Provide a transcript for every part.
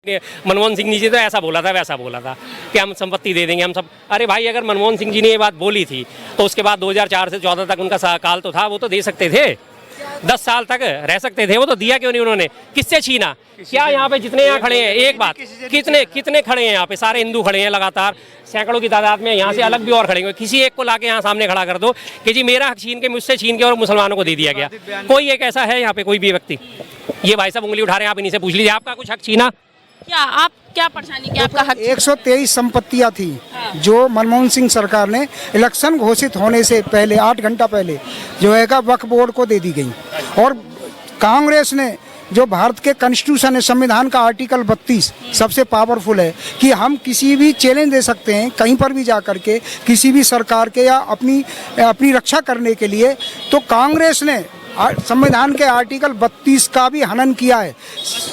मनमोहन सिंह जी तो ऐसा बोला था वैसा बोला था कि हम संपत्ति दे देंगे हम सब। अरे भाई, अगर मनमोहन सिंह जी ने ये बात बोली थी तो उसके बाद 2004 से 14 तक उनका काल तो था, वो तो दे सकते थे, 10 साल तक रह सकते थे, वो तो दिया क्यों नहीं उन्होंने? किससे छीना? क्या यहाँ पे जितने यहाँ खड़े हैं, एक बात, कितने खड़े हैं यहाँ पे? सारे हिंदू खड़े हैं लगातार, सैकड़ों की तादाद में, यहाँ से अलग भी और खड़े हैं। किसी एक को लाके यहाँ सामने खड़ा कर दो कि जी मेरा हक छीन के, मुझसे छीन के और मुसलमानों को दे दिया गया। कोई एक ऐसा है यहाँ पे कोई भी व्यक्ति? ये भाई साहब उंगली उठा रहे हैं, आप इन्हीं से पूछ लीजिए, आपका कुछ हक छीना? क्या आप क्या परेशानी, क्या आपका हक? 123 संपत्तियां थी जो मनमोहन सिंह सरकार ने इलेक्शन घोषित होने से पहले 8 घंटा पहले जो है वक्फ बोर्ड को दे दी गई। और कांग्रेस ने जो भारत के कॉन्स्टिट्यूशन है, संविधान का आर्टिकल 32 सबसे पावरफुल है कि हम किसी भी चैलेंज दे सकते हैं कहीं पर भी जा करके, किसी भी सरकार के या अपनी रक्षा करने के लिए। तो कांग्रेस ने संविधान के आर्टिकल 32 का भी हनन किया है।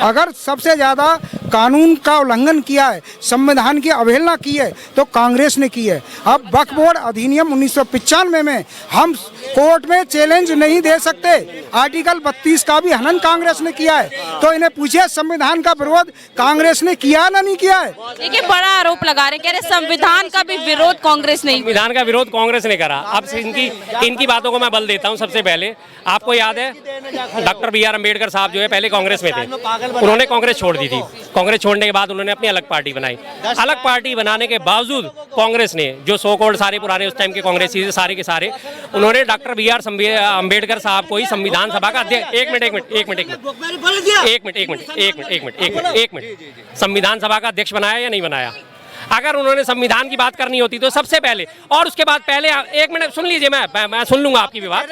अगर सबसे ज़्यादा कानून का उल्लंघन किया है, संविधान की अवहेलना की है, तो कांग्रेस ने की है। अब वक्फ बोर्ड अधिनियम 1995 में हम कोर्ट में चैलेंज नहीं दे सकते, आर्टिकल 32 का भी हनन कांग्रेस ने किया है। तो इन्हें पूछिए संविधान का विरोध कांग्रेस ने किया ना नहीं किया है? देखिए, बड़ा आरोप लगा रहे, कह रहे संविधान का भी विरोध कांग्रेस ने, संविधान का विरोध कांग्रेस ने करा। अब इनकी बातों को मैं बल देता हूँ। सबसे पहले आपको याद है डॉक्टर BR अम्बेडकर साहब जो है पहले कांग्रेस में थे, उन्होंने कांग्रेस छोड़ दी थी। कांग्रेस छोड़ने के बाद उन्होंने अपनी अलग पार्टी बनाई। अलग पार्टी बनाने के बावजूद कांग्रेस ने, जो सो कॉल्ड सारे पुराने उस टाइम के कांग्रेसी थे सारे के सारे, उन्होंने डॉक्टर BR अम्बेडकर साहब को ही संविधान सभा का अध्यक्ष, एक मिनट, संविधान सभा का अध्यक्ष बनाया या नहीं बनाया? अगर उन्होंने संविधान की बात करनी होती तो सबसे पहले, और उसके बाद पहले, एक मिनट सुन लीजिए, मैं सुन लूंगा आपकी भी बात।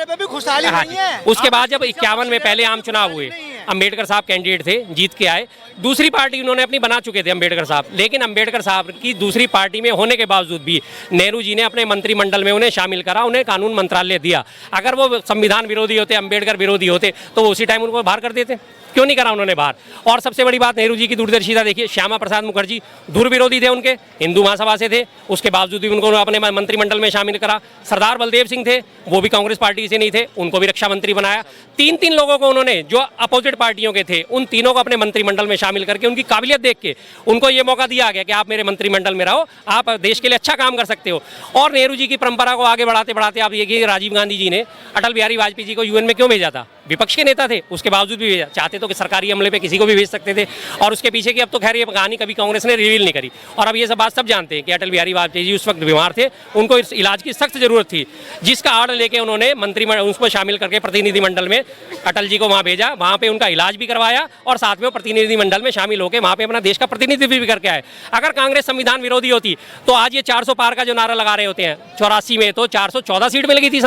उसके बाद जब 51 में पहले आम चुनाव हुए, अम्बेडकर साहब कैंडिडेट थे, जीत के आए। दूसरी पार्टी उन्होंने अपनी बना चुके थे अम्बेडकर साहब, लेकिन अम्बेडकर साहब की दूसरी पार्टी में होने के बावजूद भी नेहरू जी ने अपने मंत्रिमंडल में उन्हें शामिल करा, उन्हें कानून मंत्रालय दिया। अगर वो संविधान विरोधी होते, अम्बेडकर विरोधी होते, तो उसी टाइम उनको बाहर कर देते। क्यों नहीं करा उन्होंने बाहर? और सबसे बड़ी बात, नेहरू जी की दूरदर्शिता देखिए। श्यामा प्रसाद मुखर्जी धुर विरोधी थे उनके, हिंदू महासभा से थे, उसके बावजूद भी उनको अपने मंत्रिमंडल में शामिल करा। सरदार बलदेव सिंह थे, वो भी कांग्रेस पार्टी से नहीं थे, उनको भी रक्षा मंत्री बनाया। तीन लोगों को उन्होंने, जो अपोजिट पार्टियों के थे, उन तीनों को अपने मंत्रिमंडल में शामिल करके उनकी काबिलियत देख के उनको ये मौका दिया गया कि आप मेरे मंत्रिमंडल में रहो, आप देश के लिए अच्छा काम कर सकते हो। और नेहरू जी की परंपरा को आगे बढ़ाते बढ़ाते आप ये राजीव गांधी जी ने अटल बिहारी वाजपेयी जी को UN में क्यों भेजा था? विपक्ष के नेता थे, उसके बावजूद भी भेजा। चाहते तो कि सरकारी अमले पे किसी को भी भेज सकते थे। और उसके पीछे की अब तो खैर ये कहानी कभी कांग्रेस ने रिवील नहीं करी। और अब ये सब बात सब जानते हैं कि अटल बिहारी वाजपेयी जी उस वक्त बीमार थे, उनको इस इलाज की सख्त जरूरत थी, जिसका आड़ लेके उन्होंने मंत्रिमंडल उसको शामिल करके प्रतिनिधिमंडल में अटल जी को वहाँ भेजा, वहाँ पे उनका इलाज भी करवाया और साथ में वो प्रतिनिधिमंडल में शामिल होकर वहाँ पे अपना देश का प्रतिनिधित्व भी करके आए। अगर कांग्रेस संविधान विरोधी होती तो आज ये 400 पार का जो नारा लगा रहे होते हैं, 84 में तो 414 सीट मिल गई थी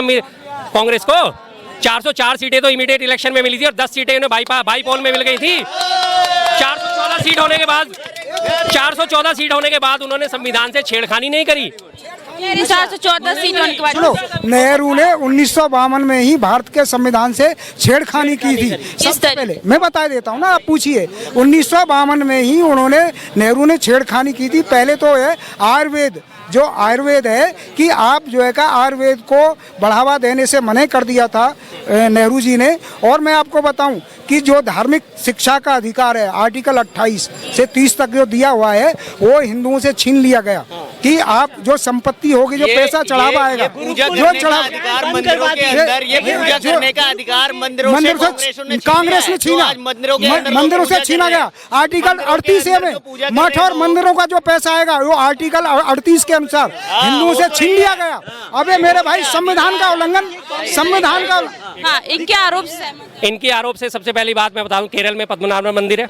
कांग्रेस को। 404 सीटें तो इमीडिएट इलेक्शन में मिली थी और 10 सीटें उन्हें बाई पोल में मिल गई थी। 414 सीट होने के बाद उन्होंने संविधान से छेड़खानी नहीं करी। 414 सीट होने के बाद नेहरू ने 1952 में ही भारत के संविधान से छेड़खानी की थी। सबसे पहले मैं बता देता हूँ ना, आप पूछिए। 1952 में ही नेहरू ने छेड़खानी की थी। पहले तो है आयुर्वेद, जो आयुर्वेद है कि आप जो है का आयुर्वेद को बढ़ावा देने से मना कर दिया था नेहरू जी ने। और मैं आपको बताऊं कि जो धार्मिक शिक्षा का अधिकार है, आर्टिकल 28 से 30 तक जो दिया हुआ है, वो हिंदुओं से छीन लिया गया कि आप जो संपत्ति होगी, जो पैसा चढ़ावा आएगा, जो चढ़ावा मंदिरों के अंदर ये पूजा करने का अधिकार मंदिरों से कांग्रेस ने छीना, मंदिरों से छीना गया। आर्टिकल 38 में मठ और मंदिरों का जो पैसा आएगा वो आर्टिकल 38 के अनुसार हिंदुओं से छीन लिया गया। अबे मेरे भाई, संविधान का उल्लंघन, संविधान का। हाँ, इनके आरोप से सबसे पहली बात मैं बताऊं, केरल में पद्मनाभ मंदिर है,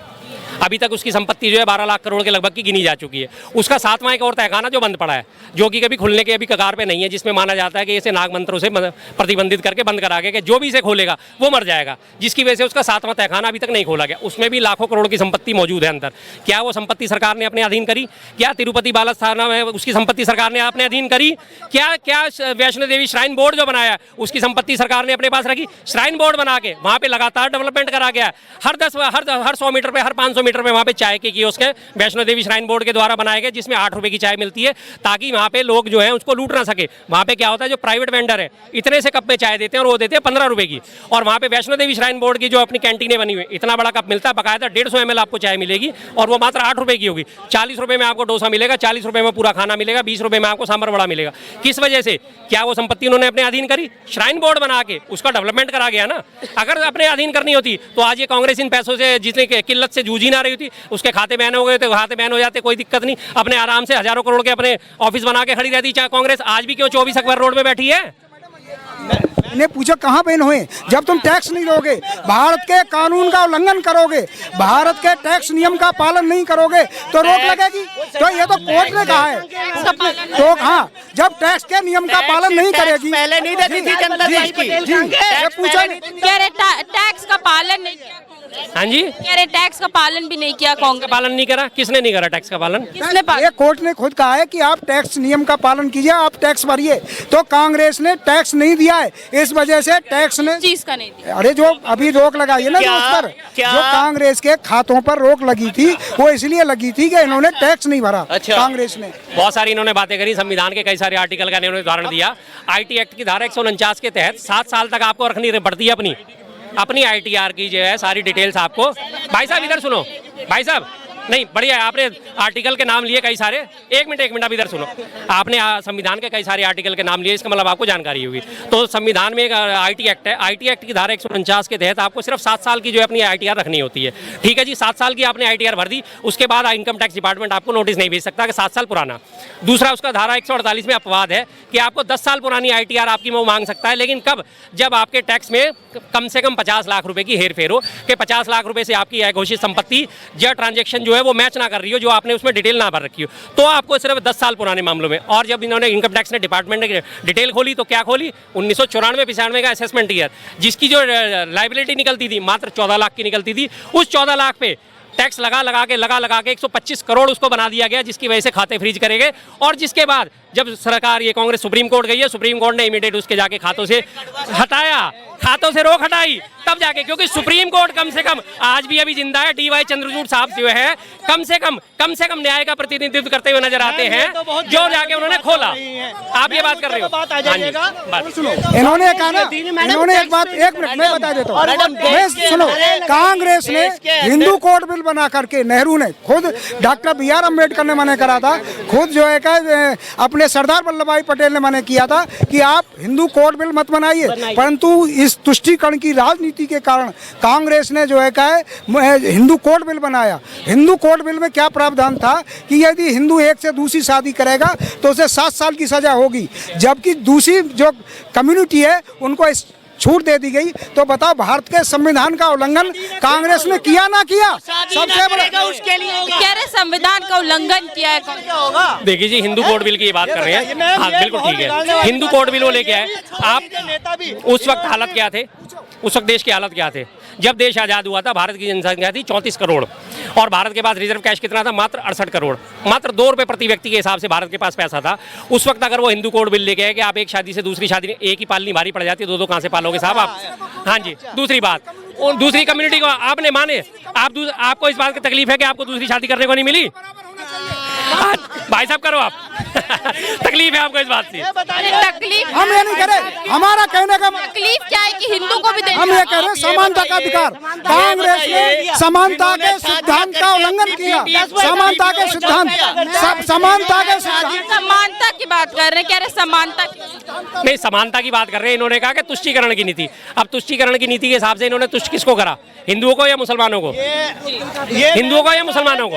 अभी तक उसकी संपत्ति जो है 12 लाख करोड़ के लगभग की गिनी जा चुकी है। उसका 7वां एक और तहखाना जो बंद पड़ा है, जो कि कभी खुलने के अभी कगार पे नहीं है, जिसमें माना जाता है कि इसे नाग मंत्रों से प्रतिबंधित करके बंद करा के जो भी इसे खोलेगा वो मर जाएगा, जिसकी वजह से उसका 7वां तहखाना अभी तक नहीं खोला गया। उसमें भी लाखों करोड़ की संपत्ति मौजूद है अंदर। क्या वो संपत्ति सरकार ने अपने अधीन करी? क्या तिरुपति बालास्थान में उसकी संपत्ति सरकार ने अपने अधीन करी? क्या वैष्णो देवी श्राइन बोर्ड जो बनाया उसकी संपत्ति सरकार ने अपने पास रखी? श्राइन बोर्ड बना के वहाँ पे लगातार डेवलपमेंट करा गया। हर 100 मीटर पे, हर 500 मीटर किलोमीटर पे वहाँ पे चाय के कियोस्क है, वैष्णो देवी श्राइन बोर्ड के द्वारा बनाए गए, जिसमें 8 रुपए की चाय मिलती है, ताकि वहाँ पे लोग जो है उसको लूट ना सके। वहाँ पे क्या होता है, जो प्राइवेट वेंडर है इतने से कप में चाय देते हैं और वो देते हैं 15 रुपए की, और वहाँ पे वैष्णो देवी श्राइन बोर्ड की जो अपनी कैंटीनें बनी हुई, इतना बड़ा कप मिलता है, बकायदा 150 ml आपको चाय मिलेगी, और वो मात्र 8 रुपए की होगी। 40 रुपए में आपको डोसा मिलेगा, 40 रुपए में पूरा खाना मिलेगा, 20 रुपए में आपको सांभर वड़ा मिलेगा। किस वजह से? क्या वो संपत्ति उन्होंने अपने अधीन करी? श्राइन बोर्ड बना के उसका डेवलपमेंट करा गया ना। अगर अपने अधीन करनी होती तो आज ये कांग्रेस इन पैसों से जितनी किल्लत से जूझ ही ना रही होती, उसके खाते बैन हो गए थे, खाते बैन हो जाते, कोई दिक्कत नहीं, अपने आराम से हजारों करोड़ के अपने ऑफिस बना के खड़ी रहती। चाहे कांग्रेस आज भी क्यों 24 अकबर रोड में बैठी है? मैंने पूछा कहाँ बैन हुए? जब तुम टैक्स नहीं दोगे, भारत के कानून का उल्लंघन करोगे, भारत के टैक्स नियम का पालन नहीं करोगे तो रोक लगेगी। तो ये तो कोर्ट ने कहा है। तो हाँ, जब टैक्स के नियम का पालन नहीं करेगी, पहले नहीं देती थी जनता देश की। पूछा कह रहे टैक्स का पालन नहीं किया, हाँ जी, कह रहे टैक्स का पालन भी नहीं किया कांग्रेस। पालन नहीं करा? किसने नहीं करा टैक्स का पालन? किसने ये कोर्ट ने खुद कहा है कि आप टैक्स नियम का पालन कीजिए, आप टैक्स भरिए। तो कांग्रेस ने टैक्स नहीं दिया है, इस वजह से टैक्स ने चीज का नहीं दिया। अरे जो अभी रोक लगाई है ना, जो उस पर जो कांग्रेस के खातों पर रोक लगी थी, वो इसलिए लगी थी कि इन्होंने टैक्स नहीं भरा। कांग्रेस ने बहुत सारी इन्होंने बातें करी, संविधान के कई सारे आर्टिकल का इन्होंने उदाहरण दिया। IT एक्ट की धारा 149 के तहत 7 साल तक आपको रखनी पड़ती है अपनी ITR की जो है सारी डिटेल्स आपको। भाई साहब इधर सुनो, भाई साहब, नहीं बढ़िया है, आपने आर्टिकल के नाम लिए कई सारे। एक मिनट आप इधर सुनो। आपने संविधान के कई सारे आर्टिकल के नाम लिए, इसका मतलब आपको जानकारी होगी। तो संविधान में एक IT एक्ट है, IT एक्ट की धारा 149 के तहत आपको सिर्फ 7 साल की जो है अपनी ITR रखनी होती है। ठीक है जी, 7 साल की आपने ITR भर दी, उसके बाद इनकम टैक्स डिपार्टमेंट आपको नोटिस नहीं भेज सकता कि 7 साल पुराना। दूसरा, उसका धारा 148 में अपवाद है कि आपको 10 साल पुरानी ITR आपकी वो मांग सकता है, लेकिन कब? जब आपके टैक्स में कम से कम 50 लाख रुपए की हेर फेर हो, कि 50 लाख रुपए से आपकी घोषित संपत्ति या ट्रांजेक्शन जो है वो मैच ना कर रही हो, जो आपने उसमें डिटेल ना भर रखी हो, तो आपको सिर्फ 10 साल पुराने मामलों में। और जब इन्होंने इनकम टैक्स ने डिपार्टमेंट ने डिटेल खोली तो क्या खोली? 1994-95 का असेसमेंट ईयर, जिसकी जो लाइबिलिटी निकलती थी मात्र 14 लाख की निकलती थी, उस 14 लाख पे टैक्स लगा के 125 करोड़ उसको बना दिया गया, जिसकी वजह से खाते फ्रीज करे गए। और जिसके बाद जब सरकार ये कांग्रेस सुप्रीम कोर्ट गई है, सुप्रीम कोर्ट ने इमीडिएट उसके जाके खातों से हटाया, खातों से रोक हटाई, तब जाके, क्योंकि सुप्रीम कोर्ट कम से कम आज भी अभी जिंदा है। DY चंद्रचूड़ साहब जो है कम से कम न्याय का प्रतिनिधित्व करते हुए नजर आते हैं, जो जाके उन्होंने खोला। आप ये बात कर रहे हो? इन्होंने कहा ना, इन्होंने एक बात, एक मिनट मैं बता देता हूँ। सुनो, कांग्रेस ने हिंदू कोड बिल बना करके, नेहरू ने खुद, डॉक्टर BR अम्बेडकर ने मना करा था, खुद जो है अपने सरदार वल्लभ भाई पटेल ने मना किया था कि आप हिंदू कोड बिल मत बनाइए। परंतु इस तुष्टीकरण की राजनीति के कारण कांग्रेस ने जो है हिंदू कोड बिल बनाया। हिंदू कोड बिल में क्या प्रावधान था कि यदि हिंदू एक से दूसरी शादी करेगा तो उसे 7 साल की सजा होगी, जबकि दूसरी जो कम्युनिटी है उनको छूट दे दी गई। तो बताओ, भारत के संविधान का उल्लंघन कांग्रेस ने किया ना किया? सबसे बड़ा उसके लिए होगा। कह रहे संविधान का उल्लंघन किया है। देखिए जी, हिंदू कोड बिल की ये बात कर रहे हैं, हाँ बिल्कुल ठीक है, हिंदू कोड बिल वो लेके आए। आप उस वक्त हालत क्या थे, उस वक्त देश की हालत क्या थे? जब देश आज़ाद हुआ था, भारत की जनसंख्या थी 34 करोड़, और भारत के पास रिजर्व कैश कितना था? मात्र 68 करोड़। मात्र 2 रुपये प्रति व्यक्ति के हिसाब से भारत के पास पैसा था उस वक्त। अगर वो हिंदू कोड बिल लेके आए कि आप एक शादी से दूसरी शादी, एक ही पालनी भारी पड़ जाती है, 2-2 कहाँ से पालोगे साहब आप? हाँ जी। दूसरी बात, दूसरी कम्युनिटी को आपने माने, आपको इस बात की तकलीफ है कि आपको दूसरी शादी करने को नहीं मिली? भाई साहब करो आप तकलीफ है आपको इस बात से? तकलीफ हम ये नहीं कह रहे, हमारा कहने का तकलीफ क्या है कि हिंदू को भी देना। हम ये कह रहे हैं समानता का अधिकार। कांग्रेस ने समानता के सिद्धांत का उल्लंघन किया। समानता के सिद्धांत, समानता के सिद्धांत, समानता की बात कर रहे हैं, कह रहे समानता नहीं, समानता की बात कर रहे हैं। इन्होंने कहा कि तुष्टीकरण की नीति। अब तुष्टीकरण की नीति के हिसाब से इन्होंने तुष्ट किसको करा? हिंदुओं को या मुसलमानों को? हिंदुओं को या मुसलमानों को?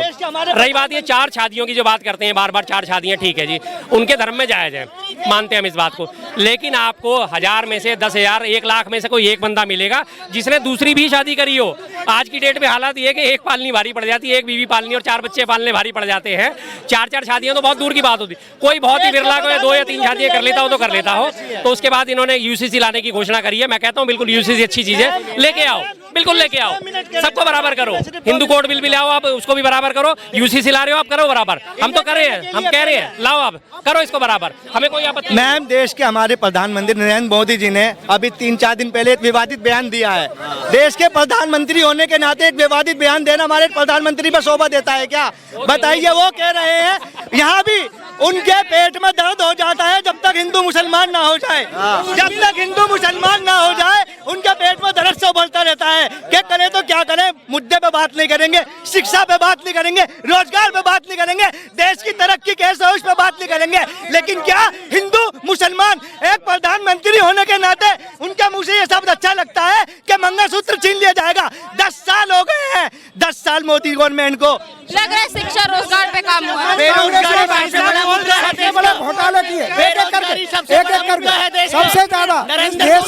रही बात ये 4 शादियों की जो बात करते हैं बार बार, 4 शादियां, ठीक है जी, उनके धर्म में जायज है, मानते हैं हम इस बात को। लेकिन आपको 1000 में से 10,000, 1 लाख में से कोई एक बंदा मिलेगा जिसने दूसरी भी शादी करी हो। आज की डेट में हालात ये है कि एक पालनी भारी पड़ जाती है, एक बीवी पालनी और 4 बच्चे पालने भारी पड़ जाते हैं। 4-4 शादियां तो बहुत दूर की बात होती। कोई बहुत ही बिरला को 2 या 3 शादियां कर लेता हो तो कर लेता हो। तो उसके बाद इन्होंने UCC लाने की घोषणा करी है। मैं कहता हूँ बिल्कुल UCC अच्छी चीज है, लेके आओ। बिल्कुल लेके आओ, सबको बराबर करो। हिंदू कोड बिल भी लाओ, आप उसको भी बराबर करो। यूसीसी ला रहे हो आप, करो बराबर। हम तो कर रहे हैं, हम कह रहे हैं लाओ आप, करो इसको बराबर, हमें कोई आपत्ति नहीं। मैम, देश के हमारे प्रधानमंत्री नरेंद्र मोदी जी ने अभी 3-4 दिन पहले एक विवादित बयान दिया है। देश के प्रधानमंत्री होने के नाते एक विवादित बयान देना हमारे प्रधानमंत्री पर शोभा देता है क्या? बताइए। वो कह रहे हैं यहाँ भी उनके पेट में दर्द हो जाता है जब तक हिंदू मुसलमान ना हो जाए। जब तक हिंदू मुसलमान ना हो जाए उनके पेट में दर्द से उबलता रहता है। क्या करें तो क्या करें, मुद्दे पे बात नहीं करेंगे, शिक्षा पे बात नहीं करेंगे, रोजगार पे बात नहीं करेंगे, देश की तरक्की कैसे हो इस पे बात नहीं करेंगे। लेकिन क्या हिंदू मुसलमान एक प्रधानमंत्री होने के नाते उनके मुंह से ये शब्द अच्छा लगता है कि मंगलसूत्र छीन लिया जाएगा। 10 साल हो गए हैं, 10 साल मोदी गवर्नमेंट को। लग रहा है शिक्षा रोजगार पे काम हुआ है। बड़े घोटाले किए, एक एक करके सबसे ज्यादा देश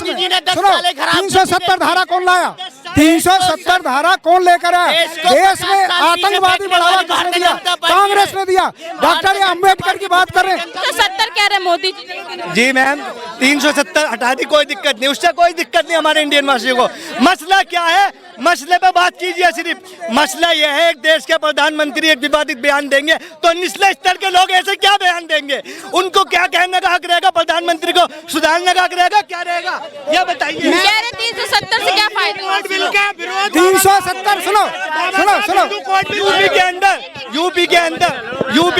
में। सुनो, 370 धारा कौन लाया? 370 धारा कौन लेकर आया? देश में आतंकवादी बढ़ावा किसने दिया? कांग्रेस ने दिया। डॉक्टर अम्बेडकर की बात कर रहे हैं। 370 कह रहे मोदी जी। जी मैम, 370 हटा दी, कोई दिक्कत नहीं, उससे कोई दिक्कत नहीं हमारे इंडियन वासियों को। मसला क्या है, मसले पे बात कीजिए। सिर्फ मसला यह है, एक देश के प्रधानमंत्री एक विवादित बयान देंगे तो निचले स्तर के लोग ऐसे क्या बयान देंगे? उनको क्या कहने का हक रहेगा? प्रधानमंत्री को सुधारने का हक रहेगा? क्या रहेगा ये बताइए। कह रहे 370 से क्या फायदा? 370 सुनो सुनो सुनो, यूपी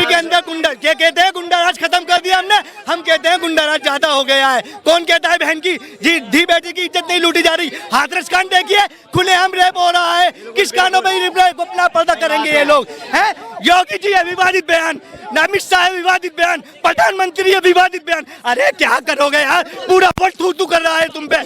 के अंदर गुंडा, क्या कहते हैं, गुंडा राज खत्म कर दिया हमने। हम कहते हैं गुंडा राज ज्यादा हो गया है। कौन कहता है बहन की जी धी बेटी की इज्जत नहीं लूटी जा रही? हाथरस कांड देखिए, खुलेआम रेप हो रहा है। किस कानों में अपना पर्दा करेंगे ये लोग? हैं योगी जी विवादित बयान, अमित शाह विवादित बयान, प्रधानमंत्री विवादित बयान। अरे क्या करोगे यार, पूरा वोट थू थू कर रहा है तुम पे।